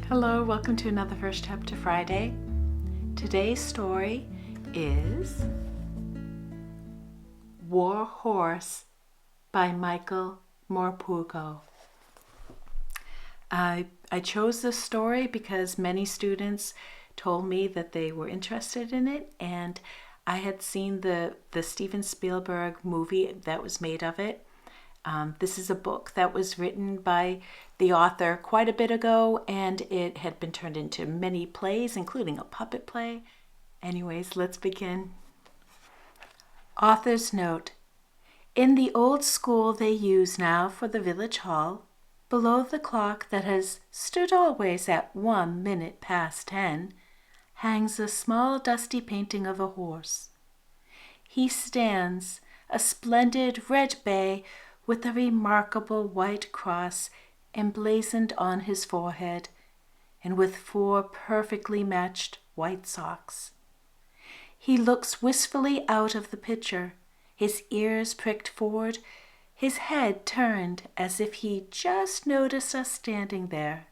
Hello, welcome to another First Chapter Friday. Today's story is War Horse by Michael Morpurgo. I chose this story because many students told me that they were interested in it, and I had seen the Steven Spielberg movie that was made of it. This is a book that was written by the author quite a bit ago, and it had been turned into many plays, including a puppet play. Anyways, let's begin. Author's note. In the old school they use now for the village hall, below the clock that has stood always at 1 minute past 10, hangs a small dusty painting of a horse. He stands, a splendid red bay, with a remarkable white cross emblazoned on his forehead, and with 4 perfectly matched white socks. He looks wistfully out of the picture, his ears pricked forward, his head turned as if he just noticed us standing there.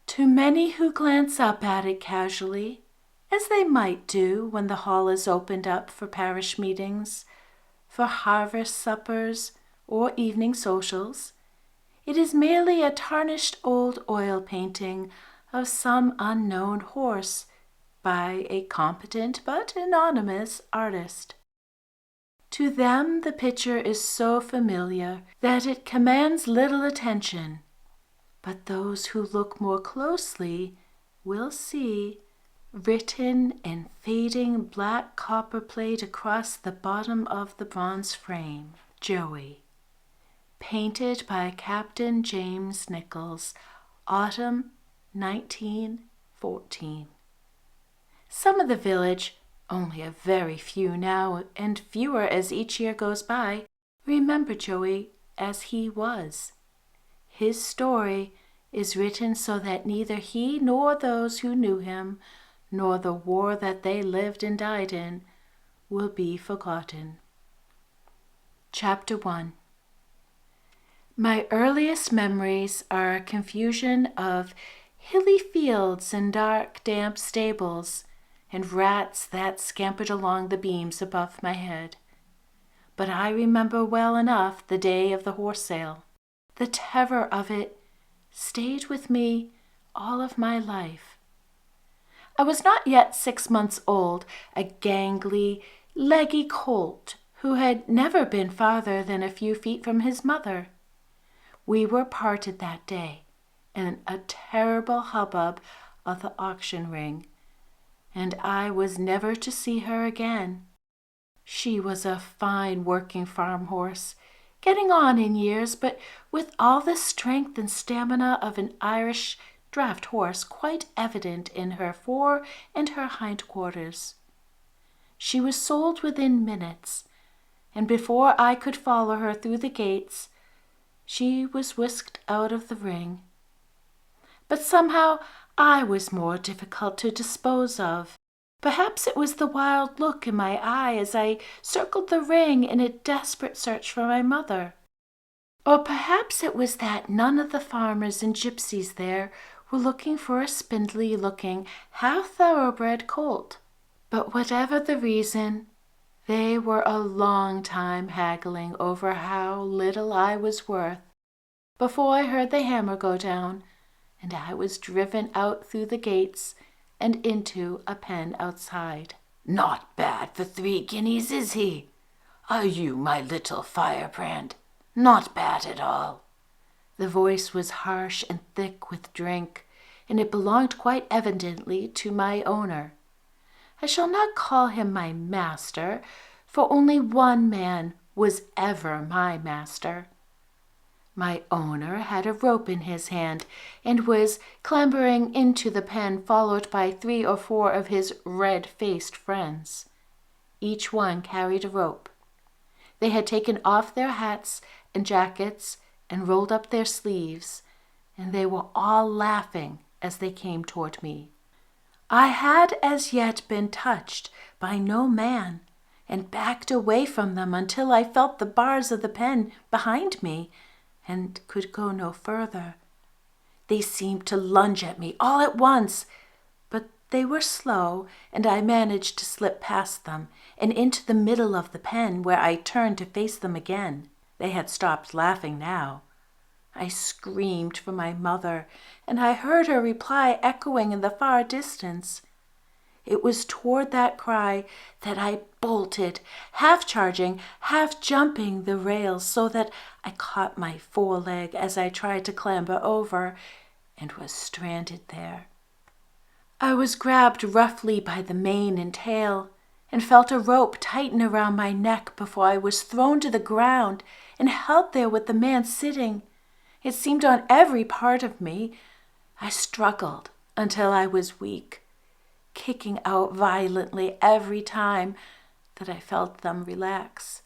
To many who glance up at it casually, as they might do when the hall is opened up for parish meetings, for harvest suppers, or evening socials, it is merely a tarnished old oil painting of some unknown horse by a competent but anonymous artist. To them the picture is so familiar that it commands little attention, but those who look more closely will see, written in fading black copperplate across the bottom of the bronze frame, Joey. Painted by Captain James Nichols, autumn 1914. Some of the village, only a very few now, and fewer as each year goes by, remember Joey as he was. His story is written so that neither he nor those who knew him, nor the war that they lived and died in, will be forgotten. Chapter 1. My earliest memories are a confusion of hilly fields and dark, damp stables, and rats that scampered along the beams above my head. But I remember well enough the day of the horse sale. The terror of it stayed with me all of my life. I was not yet 6 months old, a gangly, leggy colt who had never been farther than a few feet from his mother. We were parted that day in a terrible hubbub of the auction ring, and I was never to see her again. She was a fine working farm horse, getting on in years, but with all the strength and stamina of an Irish draft horse quite evident in her fore and her hindquarters. She was sold within minutes, and before I could follow her through the gates, she was whisked out of the ring. But somehow I was more difficult to dispose of. Perhaps it was the wild look in my eye as I circled the ring in a desperate search for my mother. Or perhaps it was that none of the farmers and gypsies there were looking for a spindly-looking, half-thoroughbred colt. But whatever the reason, they were a long time haggling over how little I was worth before I heard the hammer go down, and I was driven out through the gates and into a pen outside. "Not bad for 3 guineas, is he? Are you my little firebrand? Not bad at all." The voice was harsh and thick with drink, and it belonged quite evidently to my owner. I shall not call him my master, for only one man was ever my master. My owner had a rope in his hand and was clambering into the pen, followed by 3 or 4 of his red-faced friends. Each one carried a rope. They had taken off their hats and jackets and rolled up their sleeves, and they were all laughing as they came toward me. I had as yet been touched by no man, and backed away from them until I felt the bars of the pen behind me, and could go no further. They seemed to lunge at me all at once, but they were slow, and I managed to slip past them and into the middle of the pen, where I turned to face them again. They had stopped laughing now. I screamed for my mother, and I heard her reply echoing in the far distance. It was toward that cry that I bolted, half charging, half jumping the rails, so that I caught my foreleg as I tried to clamber over, and was stranded there. I was grabbed roughly by the mane and tail, and felt a rope tighten around my neck before I was thrown to the ground and held there with the man sitting. It seemed on every part of me. I struggled until I was weak, kicking out violently every time that I felt them relax.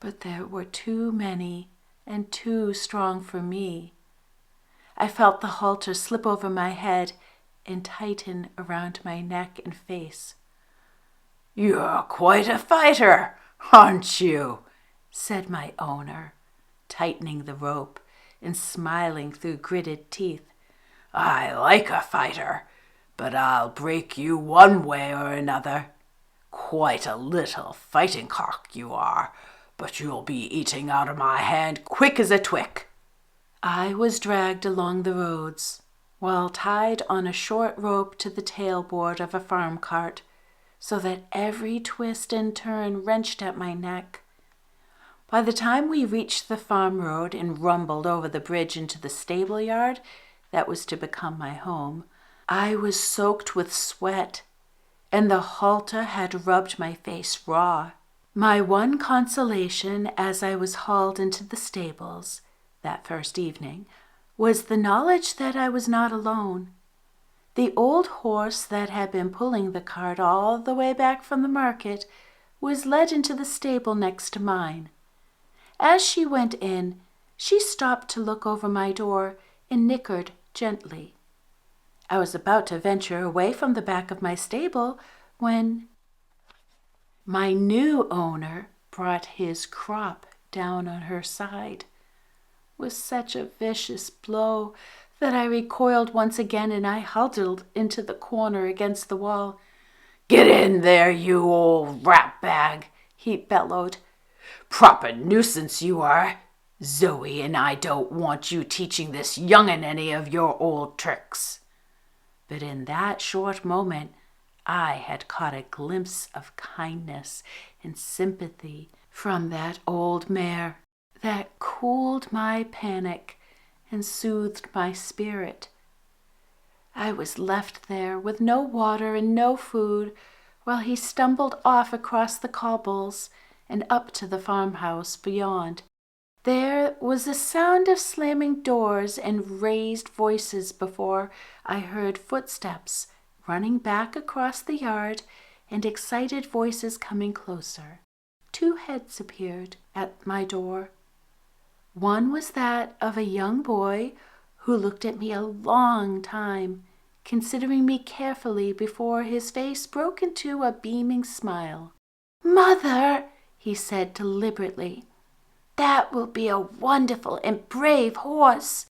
But there were too many and too strong for me. I felt the halter slip over my head and tighten around my neck and face. "You're quite a fighter, aren't you?" said my owner, tightening the rope and smiling through gritted teeth. "I like a fighter, but I'll break you one way or another. Quite a little fighting cock you are, but you'll be eating out of my hand quick as a twick." I was dragged along the roads, while tied on a short rope to the tailboard of a farm cart, so that every twist and turn wrenched at my neck. By the time we reached the farm road and rumbled over the bridge into the stable yard that was to become my home, I was soaked with sweat, and the halter had rubbed my face raw. My one consolation as I was hauled into the stables that first evening was the knowledge that I was not alone. The old horse that had been pulling the cart all the way back from the market was led into the stable next to mine. As she went in, she stopped to look over my door and nickered gently. I was about to venture away from the back of my stable when my new owner brought his crop down on her side with such a vicious blow that I recoiled once again, and I huddled into the corner against the wall. "Get in there, you old rat bag," he bellowed. "Proper nuisance you are. Zoe and I don't want you teaching this young'un any of your old tricks." But in that short moment, I had caught a glimpse of kindness and sympathy from that old mare that cooled my panic and soothed my spirit. I was left there with no water and no food while he stumbled off across the cobbles and up to the farmhouse beyond. There was a sound of slamming doors and raised voices before I heard footsteps running back across the yard and excited voices coming closer. 2 heads appeared at my door. One was that of a young boy who looked at me a long time, considering me carefully before his face broke into a beaming smile. "Mother," he said deliberately, "that will be a wonderful and brave horse.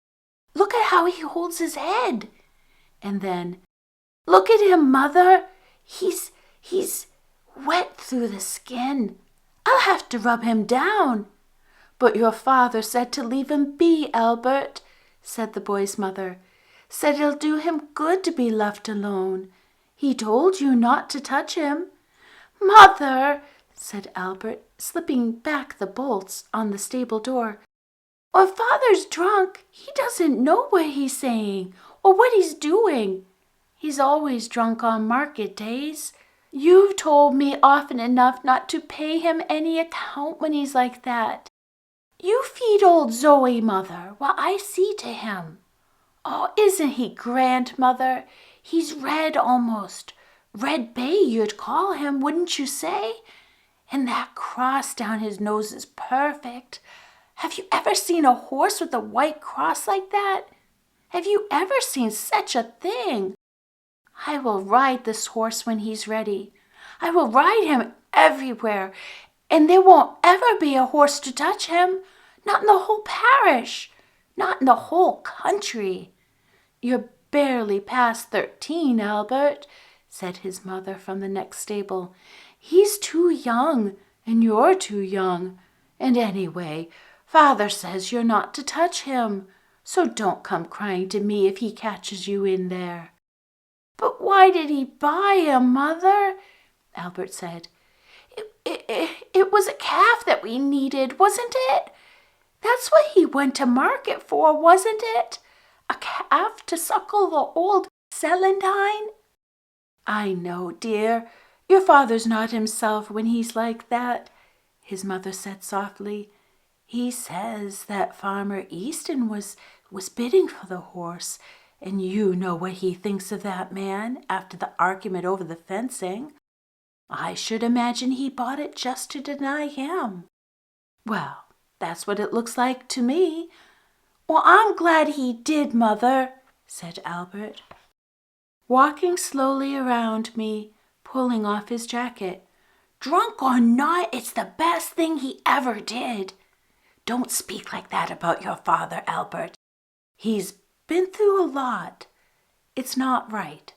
Look at how he holds his head." And then, "Look at him, Mother. He's wet through the skin. I'll have to rub him down." "But your father said to leave him be, Albert," said the boy's mother. "Said it'll do him good to be left alone. He told you not to touch him." "Mother," said Albert, slipping back the bolts on the stable door, "our father's drunk. He doesn't know what he's saying or what he's doing. He's always drunk on market days. You've told me often enough not to pay him any account when he's like that. You feed old Zoe, Mother, while I see to him. Oh, isn't he grand, Mother? He's red almost. Red bay, you'd call him, wouldn't you say? And that cross down his nose is perfect. Have you ever seen a horse with a white cross like that? Have you ever seen such a thing? I will ride this horse when he's ready. I will ride him everywhere, and there won't ever be a horse to touch him. Not in the whole parish. Not in the whole country. "You're barely past 13, Albert," said his mother from the next stable. "He's too young, and you're too young. And anyway, Father says you're not to touch him, so don't come crying to me if he catches you in there." "But why did he buy him, Mother?" Albert said. It was a calf that we needed, wasn't it? That's what he went to market for, wasn't it? A calf to suckle the old celandine?" "I know, dear. Your father's not himself when he's like that," his mother said softly. "He says that Farmer Easton was bidding for the horse, and you know what he thinks of that man after the argument over the fencing. I should imagine he bought it just to deny him." "Well, that's what it looks like to me." "Well, I'm glad he did, Mother," said Albert, walking slowly around me, pulling off his jacket. "Drunk or not, it's the best thing he ever did." "Don't speak like that about your father, Albert. He's been through a lot. It's not right,"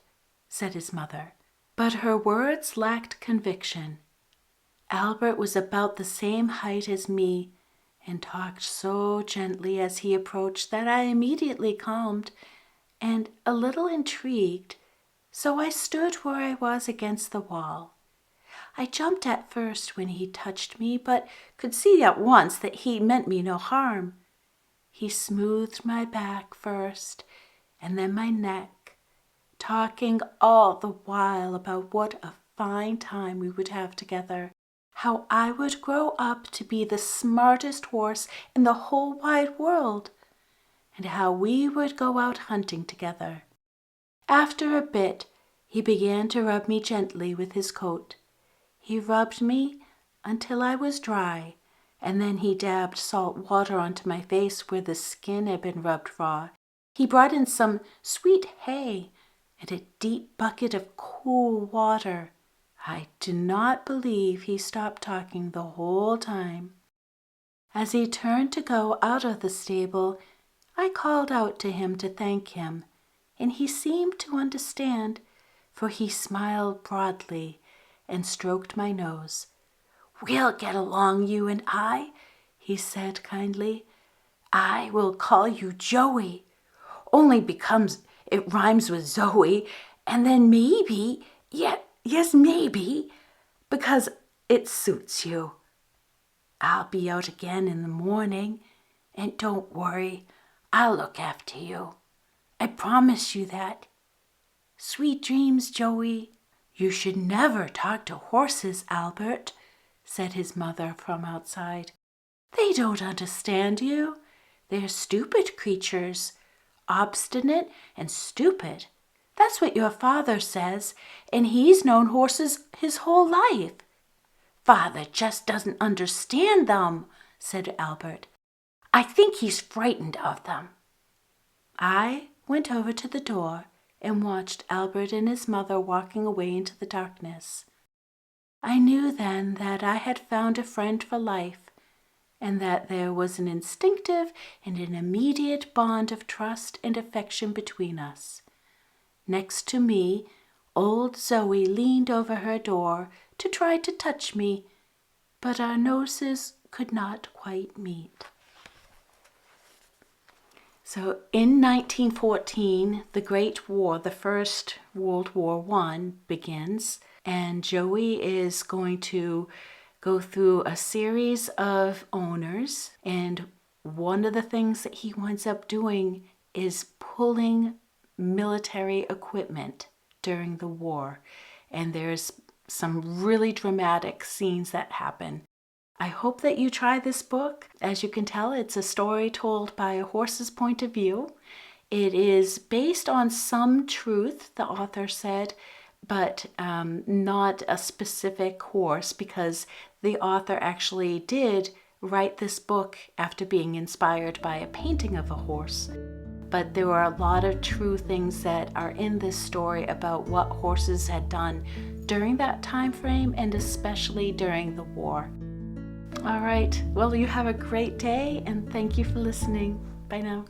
said his mother. But her words lacked conviction. Albert was about the same height as me and talked so gently as he approached that I immediately calmed and a little intrigued, so I stood where I was against the wall. I jumped at first when he touched me, but could see at once that he meant me no harm. He smoothed my back first and then my neck, talking all the while about what a fine time we would have together, how I would grow up to be the smartest horse in the whole wide world, and how we would go out hunting together. After a bit, he began to rub me gently with his coat. He rubbed me until I was dry, and then he dabbed salt water onto my face where the skin had been rubbed raw. He brought in some sweet hay and a deep bucket of cool water. I do not believe he stopped talking the whole time. As he turned to go out of the stable, I called out to him to thank him, and he seemed to understand, for he smiled broadly and stroked my nose. "We'll get along, you and I," he said kindly. "I will call you Joey, only because it rhymes with Zoe, and then maybe, yes, maybe, because it suits you. I'll be out again in the morning, and don't worry, I'll look after you. I promise you that. Sweet dreams, Joey." "You should never talk to horses, Albert," said his mother from outside. "They don't understand you. They're stupid creatures. Obstinate and stupid. That's what your father says, and he's known horses his whole life." "Father just doesn't understand them," said Albert. "I think he's frightened of them." I went over to the door and watched Albert and his mother walking away into the darkness. I knew then that I had found a friend for life, and that there was an instinctive and an immediate bond of trust and affection between us. Next to me, old Zoe leaned over her door to try to touch me, but our noses could not quite meet. So in 1914, the Great War, the First World War I, begins, and Joey is going to go through a series of owners, and one of the things that he winds up doing is pulling military equipment during the war, and there's some really dramatic scenes that happen. I hope that you try this book. As you can tell, it's a story told by a horse's point of view. It is based on some truth, the author said, but not a specific horse, because the author actually did write this book after being inspired by a painting of a horse. But there were a lot of true things that are in this story about what horses had done during that time frame, and especially during the war. All right, well, you have a great day, and thank you for listening. Bye now.